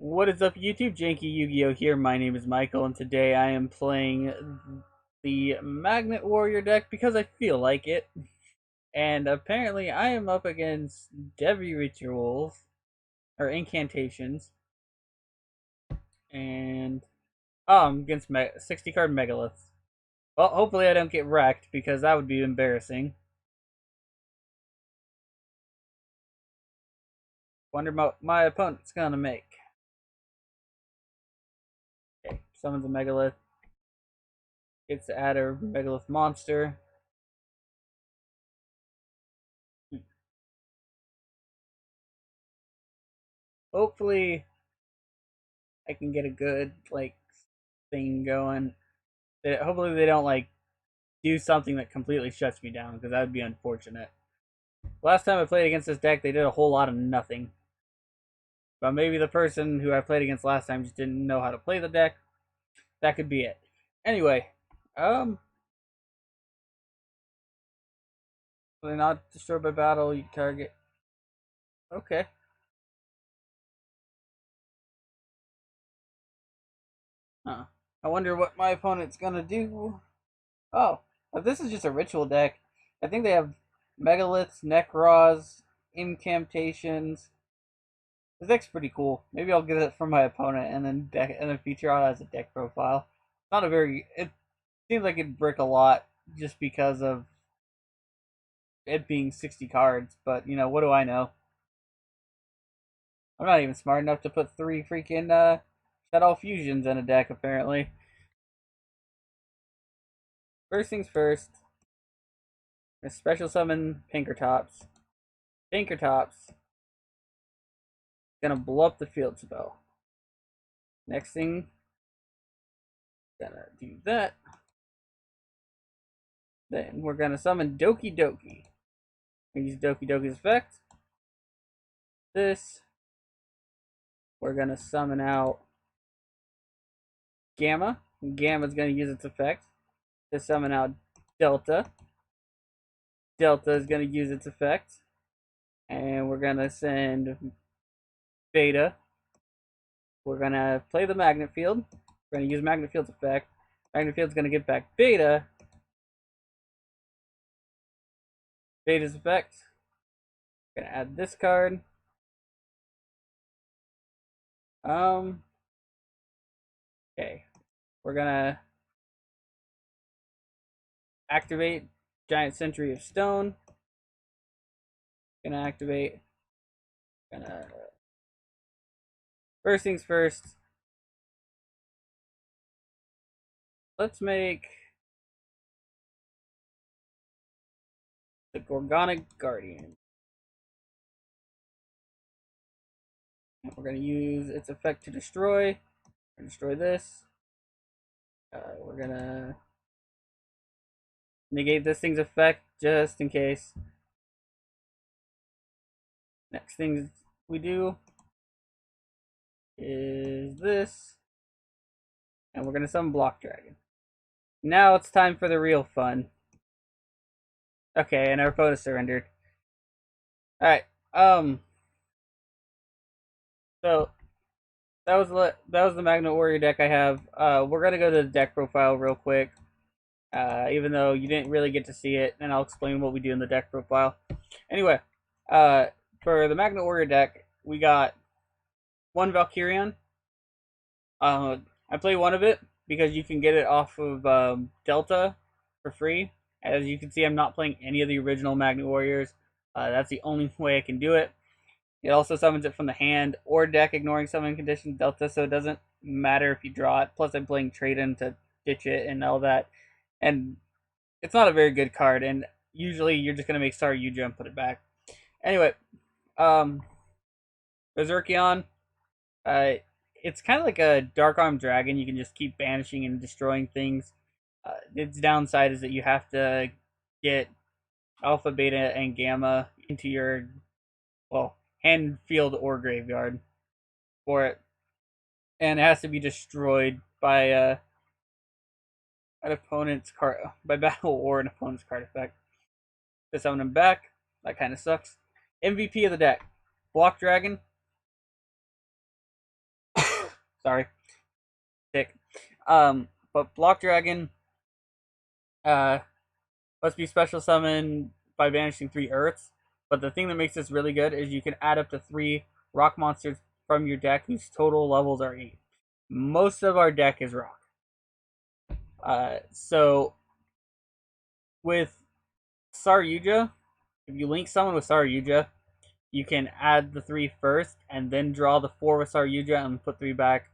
What is up, YouTube? JankyYGO here. My name is Michael, and today I am playing the Magnet Warrior deck because I feel like it. And apparently, I am up against Devi Rituals, or Incantations, and I'm against 60 card Megaliths. Well, hopefully, I don't get wrecked because that would be embarrassing. Wonder what my opponent's gonna make. Okay, summons a Megalith. Gets to add a Megalith monster. Hopefully, I can get a good thing going. Hopefully they don't do something that completely shuts me down, because that would be unfortunate. Last time I played against this deck, they did a whole lot of nothing. But maybe the person who I played against last time just didn't know how to play the deck. That could be it. Anyway, they're not destroyed by battle. You target. Okay. Huh. I wonder what my opponent's gonna do. Oh, but this is just a ritual deck. I think they have Megaliths, Necros, Incantations. This deck's pretty cool. Maybe I'll get it from my opponent and then feature out as a deck profile. Not a very. It seems like it'd brick a lot just because of it being 60 cards. But what do I know? I'm not even smart enough to put three freaking Shadow Fusions in a deck. Apparently. First things first. A special summon Pinkertops. Pinkertops gonna blow up the field spell. Next thing, gonna do that. Then we're gonna summon Doki Doki. We use Doki Doki's effect. This. We're gonna summon out Gamma. Gamma's gonna use its effect to summon out Delta. Delta is gonna use its effect. And we're gonna send Beta. We're gonna play the Magnet Field. We're gonna use Magnet Field's effect. Magnet Field's gonna get back Beta. Beta's effect. Gonna add this card. Okay. We're gonna activate Giant Century of Stone. Gonna activate. Gonna First things first. Let's make the Gorgonic Guardian. We're going to use its effect to destroy. We're going to destroy this. We're going to negate this thing's effect just in case. Next thing we do is this. And we're going to summon Block Dragon. Now it's time for the real fun. Okay, and our opponent surrendered. Alright, so that was the Magnet Warrior deck I have. We're gonna go to the deck profile real quick, even though you didn't really get to see it, and I'll explain what we do in the deck profile. Anyway, for the Magnet Warrior deck, we got one Valkyrion. I play one of it because you can get it off of Delta for free. As you can see, I'm not playing any of the original Magnet Warriors. That's the only way I can do it. It also summons it from the hand or deck, ignoring summon condition Delta, so it doesn't matter if you draw it. Plus, I'm playing Trade-In to ditch it and all that. And it's not a very good card, and usually you're just going to make Sorry Yuja and put it back. Anyway, Berserkion, it's kind of like a Dark Arm Dragon. You can just keep banishing and destroying things. Its downside is that you have to get Alpha, Beta, and Gamma into your, hand, field, or graveyard for it. And it has to be destroyed by an opponent's card, by battle or an opponent's card effect. To summon him back, that kind of sucks. MVP of the deck, Block Dragon. Sorry, sick. But Block Dragon uh, must be special summoned by banishing 3 Earths. But the thing that makes this really good is you can add up to 3 rock monsters from your deck whose total levels are 8. Most of our deck is rock. So with Saryuja, if you link someone with Saryuja, you can add the 3 first and then draw the 4 with Saryuja and put 3 back.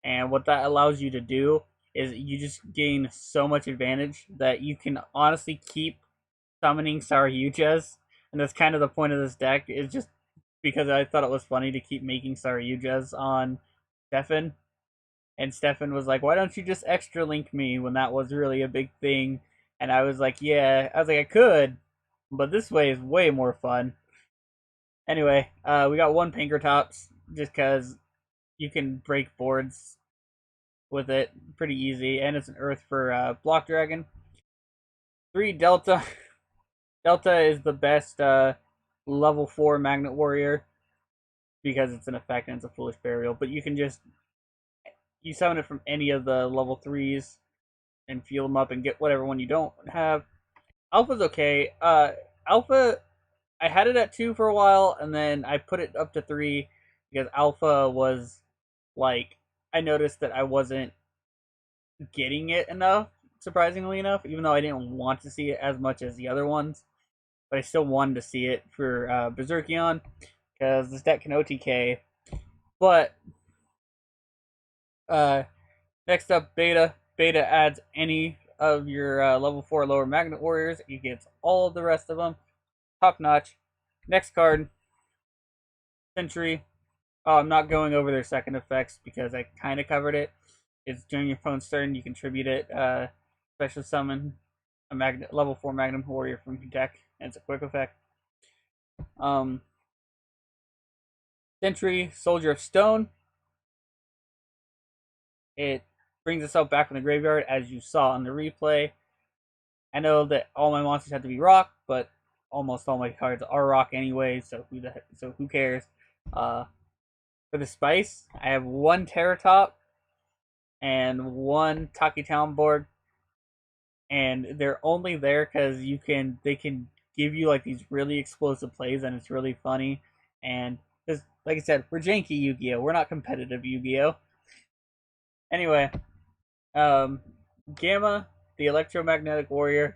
And what that allows you to do is you just gain so much advantage that you can honestly keep summoning Saryujas. And that's kind of the point of this deck, is just because I thought it was funny to keep making Saryujas on Stefan. And Stefan was like, why don't you just extra link me, when that was really a big thing. And I was like, yeah. I was like, I could, but this way is way more fun. Anyway, we got 1 Pankratops, just because you can break boards with it pretty easy, and it's an Earth for Block Dragon. 3 Delta. Delta is the best level 4 Magnet Warrior, because it's an effect and it's a Foolish Burial, but you can just you summon it from any of the level 3s and fuel them up and get whatever one you don't have. Alpha's okay. Alpha, I had it at 2 for a while, and then I put it up to 3 because Alpha was like, I noticed that I wasn't getting it enough, surprisingly enough, even though I didn't want to see it as much as the other ones. But I still wanted to see it for Berserkion, because this deck can OTK. But next up, Beta. Beta adds any of your level 4 lower Magnet Warriors. He gets all of the rest of them. Top notch. Next card, Sentry. Oh, I'm not going over their second effects because I kind of covered it. It's during your opponent's turn, you contribute it. Special summon a level 4 Magnum Warrior from your deck, and it's a quick effect. Sentry, Soldier of Stone. It brings itself back from the graveyard, as you saw on the replay. I know that all my monsters have to be rock, but almost all my cards are rock anyway, so who cares? For the spice, I have 1 Terratop and 1 Taki Talonborg, and they're only there because they can give you like these really explosive plays, and it's really funny. And like I said, we're janky Yu-Gi-Oh! We're not competitive Yu-Gi-Oh! Anyway, Gamma, the Electromagnetic Warrior.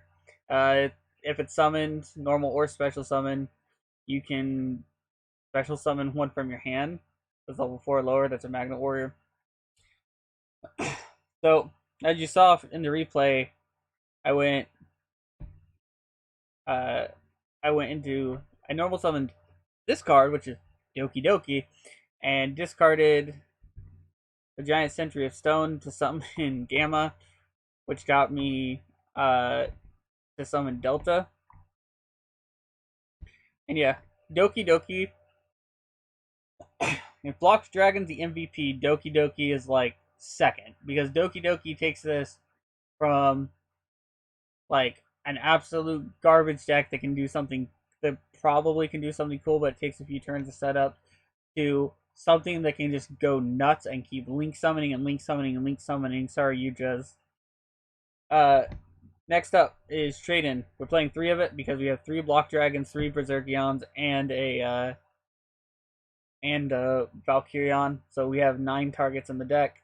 If it's summoned, normal or special summon, you can special summon 1 from your hand. That's level 4 or lower. That's a Magnet Warrior. So, as you saw in the replay, I went I normal summoned this card, which is Doki Doki, and discarded the Giant Sentry of Stone to summon Gamma, which got me to summon Delta. And yeah, Doki Doki. If Blocks Dragon's the MVP, Doki Doki is like second, because Doki Doki takes this from like an absolute garbage deck that can do something, that probably can do something cool, but it takes a few turns to set up, to something that can just go nuts and keep link summoning and link summoning and link summoning. Sorry, you just. Next up is Trade-In. We're playing 3 of it because we have 3 Block Dragons, 3 Berserkions, and a Valkyrion. So we have 9 targets in the deck.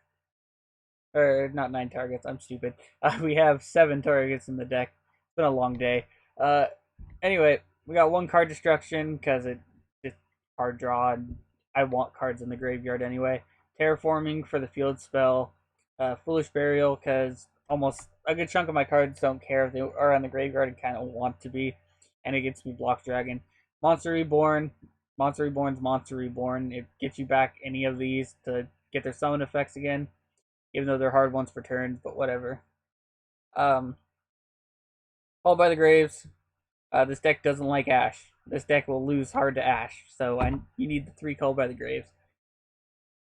Or not 9 targets. I'm stupid. We have 7 targets in the deck. It's been a long day. Anyway, we got 1 card destruction because it just card draw. And I want cards in the graveyard anyway. Terraforming for the field spell. Foolish Burial because almost a good chunk of my cards don't care if they are on the graveyard and kind of want to be. And it gets me Block Dragon. Monster Reborn. Monster Reborn's Monster Reborn. It gets you back any of these to get their summon effects again, even though they're hard ones for turns, but whatever. Called by the Graves. This deck doesn't like Ash. This deck will lose hard to Ash, so you need the 3 Called by the Graves.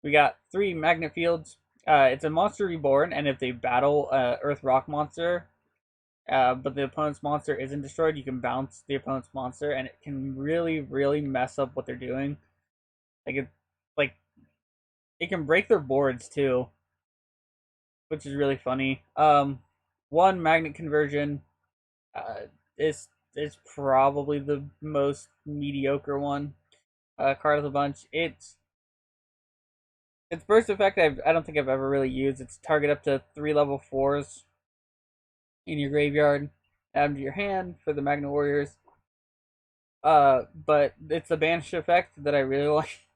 We got 3 Magnet Fields. It's a Monster Reborn, and if they battle Earth Rock monster, but the opponent's monster isn't destroyed, you can bounce the opponent's monster, and it can really, really mess up what they're doing. Like It can break their boards too, which is really funny. One magnet conversion uh, is probably the most mediocre one card of the bunch. Its burst effect I don't think I've ever really used. It's target up to 3 level 4s in your graveyard, add them to your hand for the Magna Warriors. But it's a banish effect that I really like.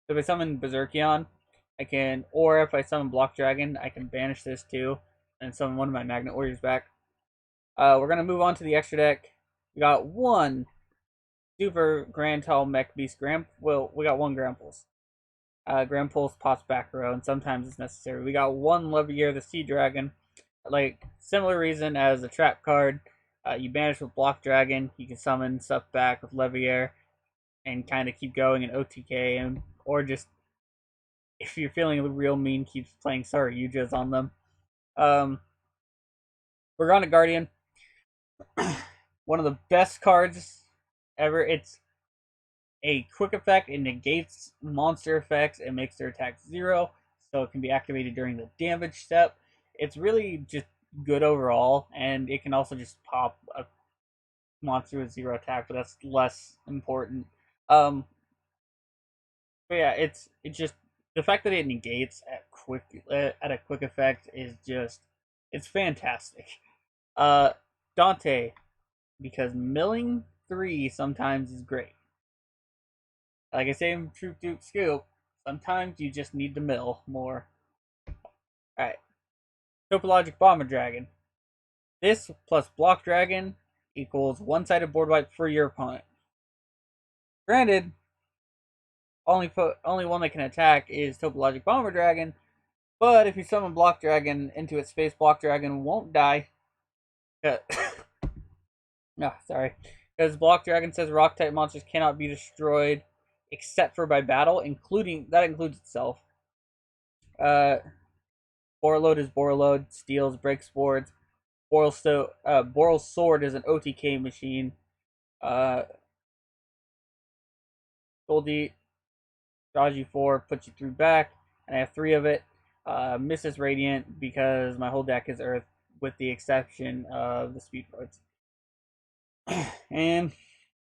So if I summon Berserkion, I can, or if I summon Block Dragon, I can banish this too and summon one of my Magnet Warriors back. We're gonna move on to the extra deck. We got one Super Grand Tall Mech Beast Well, we got one Gramples. Gramples pops back row, and sometimes it's necessary. We got one Levier the Sea Dragon. Like, similar reason as a trap card. You banish with Block Dragon, you can summon stuff back with Levier, and kind of keep going in OTK, and or just if you're feeling real mean, keep playing Saryujas on them. We're on a Guardian, one of the best cards ever. It's a quick effect. It negates monster effects. It makes their attack 0, so it can be activated during the damage step. It's really just good overall, and it can also just pop a monster with 0 attack, but that's less important. But yeah, it's just the fact that it negates at a quick effect is just it's fantastic. Uh, Dante, because milling 3 sometimes is great. Like I say in Troop Duke Scoop, sometimes you just need to mill more. Alright. Topologic Bomber Dragon. This plus Block Dragon equals one-sided board wipe for your opponent. Granted, only one that can attack is Topologic Bomber Dragon, but if you summon Block Dragon into its space, Block Dragon won't die. No, sorry. Because Block Dragon says rock type monsters cannot be destroyed except for by battle, that includes itself. Borreload is Borreload, steals, breaks boards. Borrel's Sword is an OTK machine. Goldie, draws you 4, puts you through back, and I have 3 of it. Misses Radiant because my whole deck is Earth, with the exception of the speed cards. And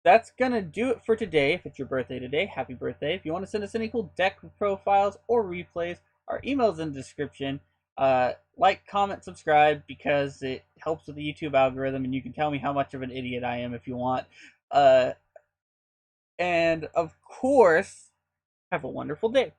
that's gonna do it for today. If it's your birthday today, happy birthday. If you want to send us any cool deck profiles or replays, our email's in the description. Like, comment, subscribe, because it helps with the YouTube algorithm, and you can tell me how much of an idiot I am if you want. And of course, have a wonderful day.